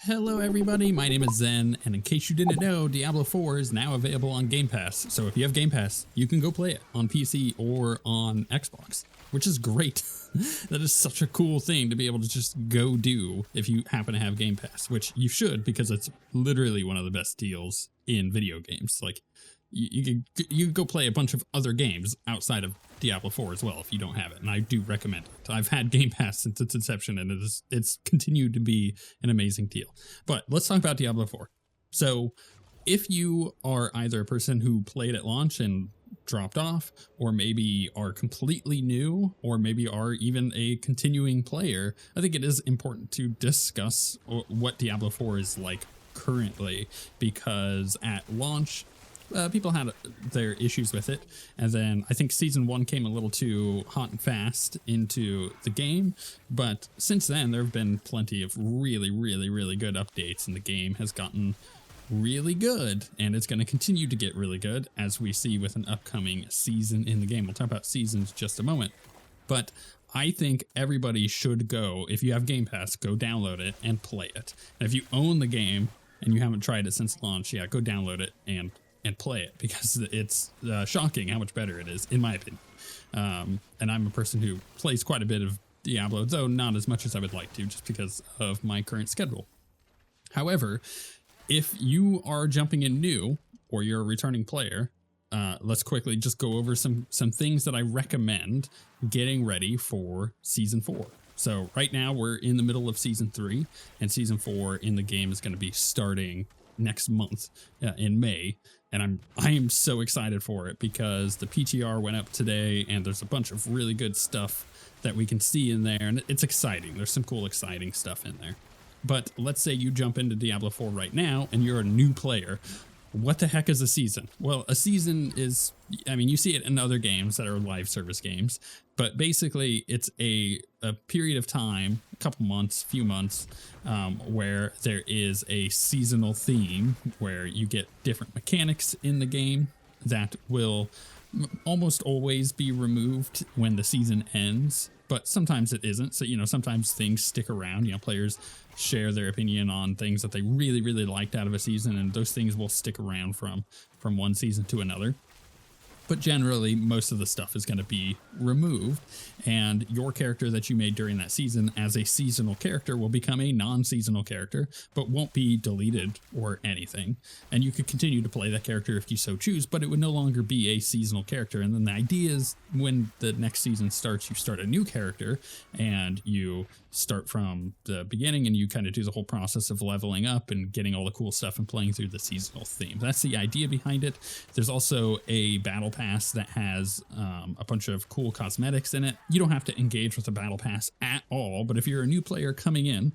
Hello everybody, my name is Zen, and in case you didn't know, Diablo 4 is now available on Game Pass. So if you have Game Pass, you can go play it on PC or on Xbox, which is great. That is such a cool thing to be able to just go do if you happen to have Game Pass, which you should, because it's literally one of the best deals in video games. Like, you could go play a bunch of other games outside of Diablo 4 as well if you don't have it, and I do recommend it. I've had Game Pass since its inception, and it's continued to be an amazing deal. But let's talk about Diablo 4. So if you are either a person who played at launch and dropped off, or maybe are completely new, or maybe are even a continuing player, I think it is important to discuss what Diablo 4 is like currently, because at launch, people had their issues with it, and then I think Season 1 came a little too hot and fast into the game, but since then there have been plenty of really good updates, and the game has gotten really good, and it's going to continue to get really good, as we see with an upcoming season in the game. We'll talk about seasons in just a moment, but I think everybody should go, if you have Game Pass, go download it and play it. And if you own the game and you haven't tried it since launch, yeah, go download it and play it, because it's shocking how much better it is, in my opinion. And I'm a person who plays quite a bit of Diablo, though not as much as I would like to, just because of my current schedule. However, if you are jumping in new, or you're a returning player, let's quickly just go over some things that I recommend getting ready for Season 4. So right now we're in the middle of Season 3, and Season 4 in the game is going to be starting next month in May, and I am so excited for it, because the PTR went up today and there's a bunch of really good stuff that we can see in there, and it's exciting. There's some cool exciting stuff in there. But let's say you jump into Diablo 4 right now and you're a new player. What the heck is a season? Well, a season is, I mean, you see it in other games that are live service games, but basically it's a period of time, a couple months, few months, where there is a seasonal theme, where you get different mechanics in the game that will almost always be removed when the season ends, but sometimes it isn't. So, sometimes things stick around. Players share their opinion on things that they really liked out of a season, and those things will stick around from one season to another. But generally, most of the stuff is going to be removed, and your character that you made during that season as a seasonal character will become a non-seasonal character, but won't be deleted or anything. And you could continue to play that character if you so choose, but it would no longer be a seasonal character. And then the idea is, when the next season starts, you start a new character, and you start from the beginning, and you kind of do the whole process of leveling up and getting all the cool stuff and playing through the seasonal theme. That's the idea behind it. There's also a battle pass that has a bunch of cool cosmetics in it. You don't have to engage with the battle pass at all, but if you're a new player coming in,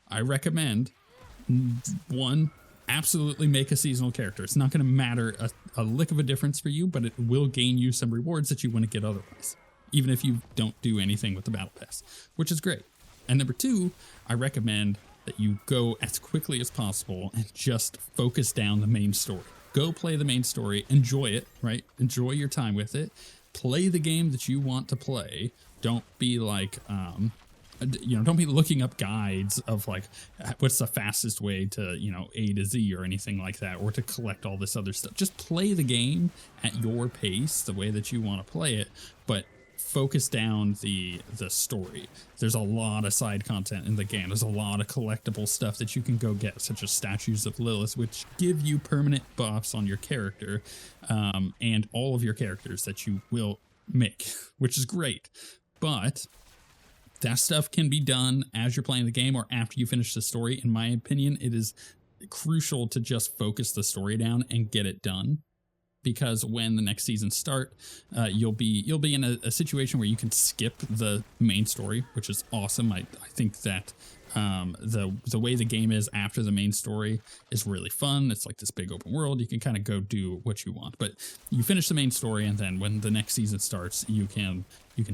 I recommend, one, absolutely make a seasonal character. It's not going to matter a lick of a difference for you, but it will gain you some rewards that you wouldn't get otherwise, even if you don't do anything with the battle pass, which is great. And number two, I recommend that you go as quickly as possible and just focus down the main story. Go play the main story, enjoy it, right? Enjoy your time with it. Play the game that you want to play. Don't be like, don't be looking up guides of like, what's the fastest way to, A to Z or anything like that, or to collect all this other stuff. Just play the game at your pace, the way that you want to play it, but focus down the story. There's a lot of side content in the game. There's a lot of collectible stuff that you can go get, such as statues of Lilith, which give you permanent buffs on your character, and all of your characters that you will make, which is great. But that stuff can be done as you're playing the game or after you finish the story. In my opinion, it is crucial to just focus the story down and get it done, because when the next season start, you'll be in a situation where you can skip the main story, which is awesome. I think that the way the game is after the main story is really fun. It's like this big open world. You can kind of go do what you want, but you finish the main story, and then when the next season starts, you can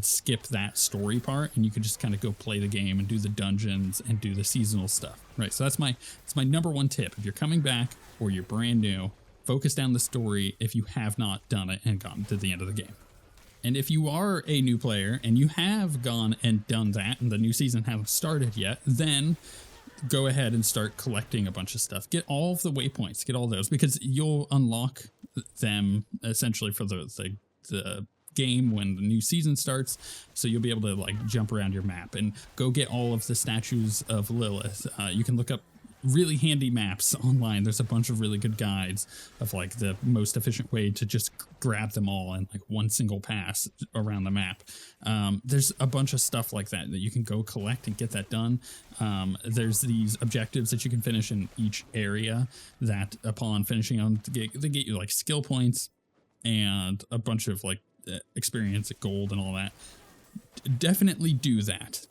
skip that story part, and you can just kind of go play the game and do the dungeons and do the seasonal stuff, right? So that's my number one tip. If you're coming back or you're brand new, focus down the story if you have not done it and gotten to the end of the game. And if you are a new player and you have gone and done that and the new season hasn't started yet, then go ahead and start collecting a bunch of stuff. Get all of the waypoints, get all those, because you'll unlock them essentially for the game when the new season starts. So you'll be able to like jump around your map and go get all of the statues of Lilith. You can look up really handy maps online. There's a bunch of really good guides of like the most efficient way to just grab them all in like one single pass around the map. There's a bunch of stuff like that you can go collect and get that done. There's these objectives that you can finish in each area that upon finishing them, they get you like skill points and a bunch of like experience, gold and all that. Definitely do that.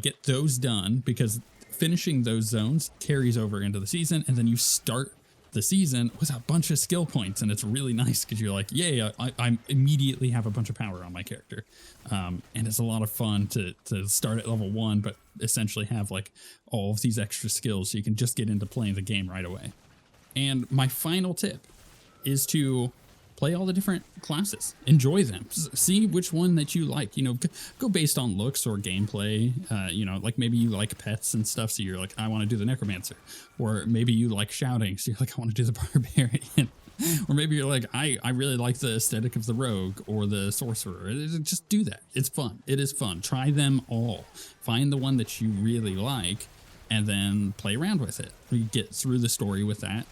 Get those done, because finishing those zones carries over into the season, and then you start the season with a bunch of skill points, and it's really nice because you're like, yay, I immediately have a bunch of power on my character. And it's a lot of fun to start at level 1, but essentially have like all of these extra skills so you can just get into playing the game right away. And my final tip is to play all the different classes. Enjoy them. See which one that you like. You know, go based on looks or gameplay. You know, like maybe you like pets and stuff, so you're like, I want to do the necromancer. Or maybe you like shouting, so you're like, I want to do the barbarian. Or maybe you're like, I really like the aesthetic of the rogue or the sorcerer. Just do that. It's fun. It is fun. Try them all. Find the one that you really like and then play around with it. You get through the story with that.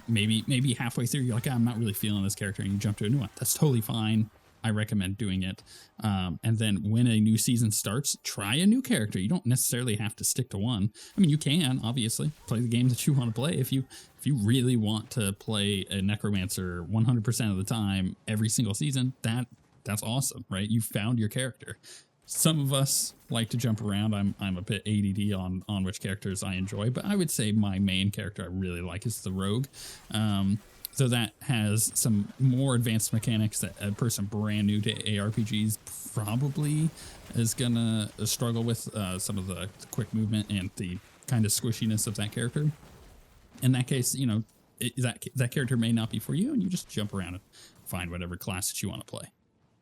Maybe halfway through you're like, I'm not really feeling this character, and you jump to a new one. That's totally fine. I recommend doing it. And then when a new season starts, try a new character. You don't necessarily have to stick to one. I mean, you can obviously play the game that you want to play. If you really want to play a necromancer 100% of the time, every single season, that's awesome, right? You found your character. Some of us like to jump around. I'm a bit ADD on which characters I enjoy, but I would say my main character I really like is the rogue. So that has some more advanced mechanics that a person brand new to ARPGs probably is gonna struggle with, some of the quick movement and the kind of squishiness of that character. In that case, you know, that character may not be for you, and you just jump around and find whatever class that you want to play.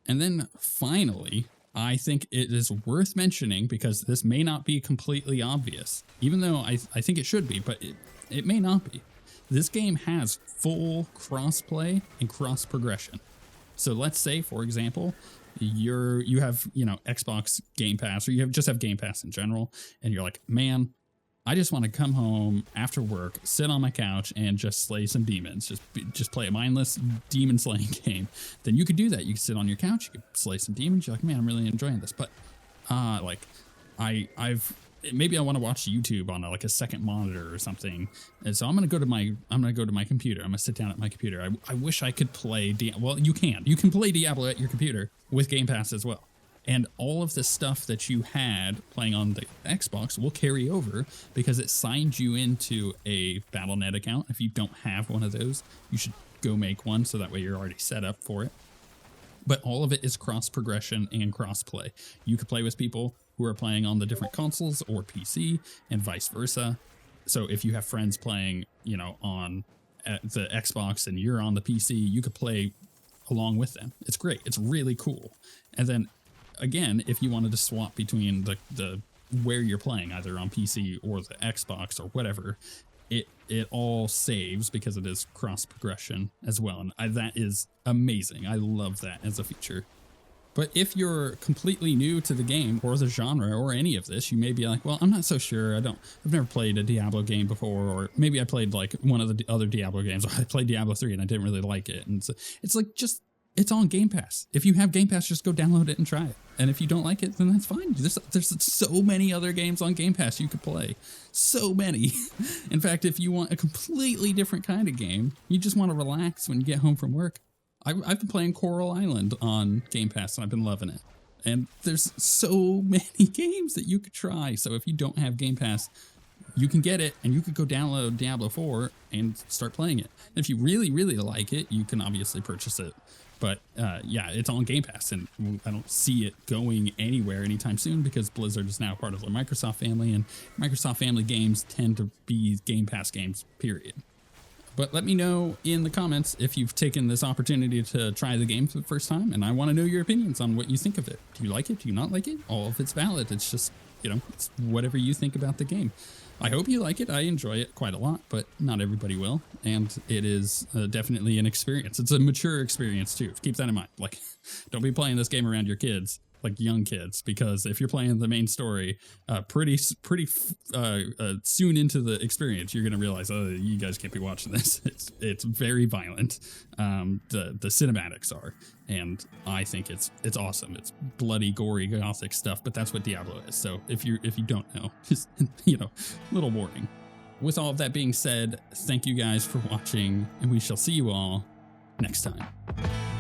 And then finally, I think it is worth mentioning, because this may not be completely obvious, even though I think it should be, but it may not be. This game has full cross-play and cross-progression. So let's say, for example, you have, you know, Xbox Game Pass, or just have Game Pass in general, and you're like, man, I just want to come home after work, sit on my couch, and just slay some demons. Just play a mindless demon slaying game. Then you could do that. You could sit on your couch, you could slay some demons. You're like, man, I'm really enjoying this. But like maybe I want to watch YouTube on like a second monitor or something. And so I'm gonna go to my computer. I'm gonna sit down at my computer. I wish I could play well, you can play Diablo at your computer with Game Pass as well. And all of the stuff that you had playing on the Xbox will carry over, because it signed you into a Battle.net account. If you don't have one of those, you should go make one, so that way you're already set up for it. But all of it is cross progression and cross play. You could play with people who are playing on the different consoles or PC, and vice versa. So if you have friends playing, you know, on the Xbox and you're on the PC, you could play along with them. It's great. It's really cool. And then again, if you wanted to swap between the where you're playing, either on PC or the Xbox or whatever, it all saves, because it is cross progression as well. And that is amazing. I love that as a feature. But if you're completely new to the game or the genre or any of this, you may be like, well, I'm not so sure. I've never played a Diablo game before, or maybe I played like one of the other Diablo games, or I played Diablo 3 and I didn't really like it. And so it's like, it's on Game Pass. If you have Game Pass, just go download it and try it. And if you don't like it, then that's fine. There's so many other games on Game Pass you could play. So many. In fact, if you want a completely different kind of game, you just want to relax when you get home from work, I've been playing Coral Island on Game Pass, and I've been loving it. And there's so many games that you could try. So if you don't have Game Pass, you can get it, and you could go download Diablo 4 and start playing it. And if you really, really like it, you can obviously purchase it. But yeah, it's on Game Pass, and I don't see it going anywhere anytime soon, because Blizzard is now part of the Microsoft family, and Microsoft family games tend to be Game Pass games, period. But let me know in the comments if you've taken this opportunity to try the game for the first time, and I want to know your opinions on what you think of it. Do you like it? Do you not like it? All of it's valid. It's just, you know, it's whatever you think about the game. I hope you like it. I enjoy it quite a lot, but not everybody will. And it is definitely an experience. It's a mature experience too. Keep that in mind. Like, don't be playing this game around your kids, like young kids, because if you're playing the main story, pretty soon into the experience, you're gonna realize, oh, you guys can't be watching this. It's very violent. The cinematics are, and I think it's awesome. It's bloody, gory, gothic stuff, but that's what Diablo is. So if you don't know, just little warning. With all of that being said, thank you guys for watching, and we shall see you all next time.